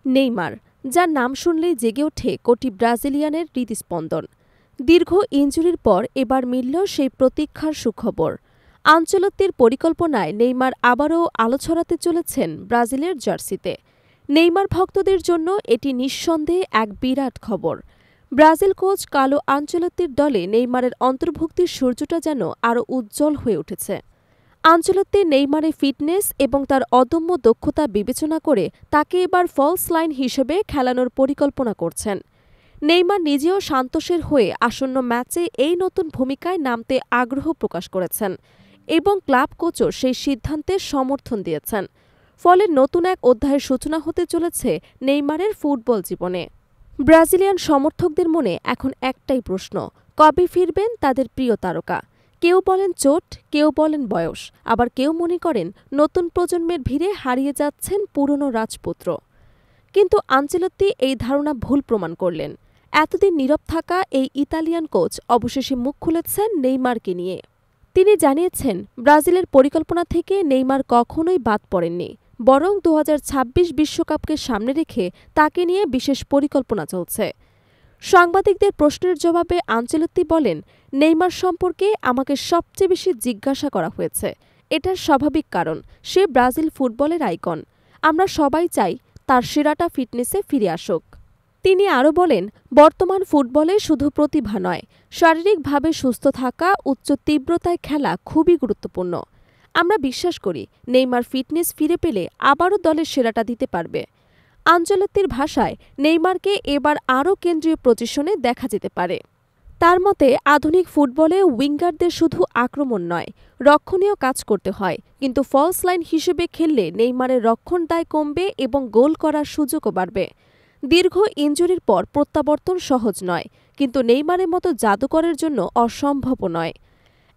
Neymar, যার নাম শুনলেই জেগে ওঠে কোটি ব্রাজিলিয়ানের হৃদস্পন্দন। দীর্ঘ ইনজুরির পর এবার মিলল সেই প্রতীক্ষার সুখবর। আনচেলত্তির পরিকল্পনায় নেইমার আবারও আলো ছড়াতে চলেছেন ব্রাজিলের জার্সিতে। নেইমার ভক্তদের জন্য এটি নিঃসন্দেহে এক বিরাট খবর। ব্রাজিল কোচ কার্লো আনচেলত্তির দলে নেইমারের অন্তর্ভুক্তির সূর্যটা যেন আরও উজ্জ্বল হয়ে উঠেছে। আনচেলত্তি নেইমারের ফিটনেস এবং তার অদম্য দক্ষতা বিবেচনা করে তাকে এবার ফলস লাইন হিসেবে খেলানোর পরিকল্পনা করছেন। নেইমার নিজেও সান্তোসের হয়ে আসন্ন ম্যাচে এই নতুন ভূমিকায় নামতে আগ্রহ প্রকাশ করেছেন এবং ক্লাব কোচও সেই সিদ্ধান্তের সমর্থন দিয়েছেন। ফলে নতুন এক অধ্যায়ের সূচনা হতে চলেছে নেইমারের ফুটবল জীবনে। ব্রাজিলিয়ান সমর্থকদের মনে এখন একটাই প্রশ্ন, কবে ফিরবেন তাদের প্রিয় তারকা? কেউ বলেন চোট, কেউ বলেন বয়স, আবার কেউ মনে করেন নতুন প্রজন্মের ভিড়ে হারিয়ে যাচ্ছেন পুরনো রাজপুত্র। কিন্তু আনচেলত্তি এই ধারণা ভুল প্রমাণ করলেন। এতদিন নীরব থাকা এই ইতালিয়ান কোচ অবশেষে মুখ খুলেছেন নেইমারকে নিয়ে। তিনি জানিয়েছেন, ব্রাজিলের পরিকল্পনা থেকে নেইমার কখনোই বাদ পড়েননি, বরং ২০২৬ বিশ্বকাপকে সামনে রেখে তাকে নিয়ে বিশেষ পরিকল্পনা চলছে। সাংবাদিকদের প্রশ্নের জবাবে আনচেলত্তি বলেন, নেইমার সম্পর্কে আমাকে সবচেয়ে বেশি জিজ্ঞাসা করা হয়েছে। এটার স্বাভাবিক কারণ, সে ব্রাজিল ফুটবলের আইকন। আমরা সবাই চাই তার সেরাটা ফিটনেসে ফিরে আসুক। তিনি আরও বলেন, বর্তমান ফুটবলে শুধু প্রতিভা নয়, শারীরিকভাবে সুস্থ থাকা, উচ্চ তীব্রতায় খেলা খুবই গুরুত্বপূর্ণ। আমরা বিশ্বাস করি নেইমার ফিটনেস ফিরে পেলে আবারও দলের সেরাটা দিতে পারবে। আনচেলত্তির ভাষায়, নেইমারকে এবার আরও কেন্দ্রীয় পজিশনে দেখা যেতে পারে। তার মতে, আধুনিক ফুটবলে উইঙ্গারদের শুধু আক্রমণ নয়, রক্ষণীয় কাজ করতে হয়। কিন্তু ফলস লাইন হিসেবে খেললে নেইমারের রক্ষণ দায় কমবে এবং গোল করার সুযোগও বাড়বে। দীর্ঘ ইনজুরির পর প্রত্যাবর্তন সহজ নয়, কিন্তু নেইমারের মতো জাদুকরের জন্য অসম্ভবও নয়।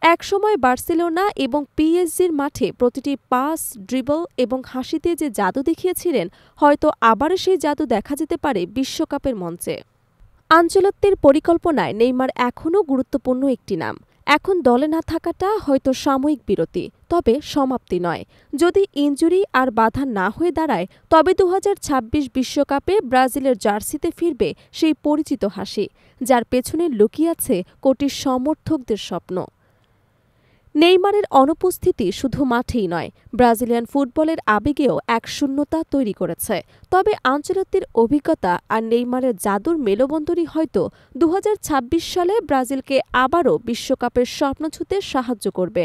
একসময় বার্সেলোনা এবং পিএসজির মাঠে প্রতিটি পাস, ড্রিবল এবং হাসিতে যে জাদু দেখিয়েছিলেন, হয়তো আবারও সেই জাদু দেখা যেতে পারে বিশ্বকাপের মঞ্চে। আনচেলত্তির পরিকল্পনায় নেইমার এখনও গুরুত্বপূর্ণ একটি নাম। এখন দলে না থাকাটা হয়তো সাময়িক বিরতি, তবে সমাপ্তি নয়। যদি ইনজুরি আর বাধা না হয়ে দাঁড়ায়, তবে ২০২৬ বিশ্বকাপে ব্রাজিলের জার্সিতে ফিরবে সেই পরিচিত হাসি, যার পেছনে লুকিয়ে আছে কোটি সমর্থকদের স্বপ্ন। নেইমারের অনুপস্থিতি শুধু মাঠেই নয়, ব্রাজিলিয়ান ফুটবলের আবেগেও এক শূন্যতা তৈরি করেছে। তবে আনচেলত্তির অভিজ্ঞতা আর নেইমারের জাদুর মেলবন্ধনই হয়তো ২০২৬ সালে ব্রাজিলকে আবারও বিশ্বকাপের স্বপ্ন ছুঁতে সাহায্য করবে।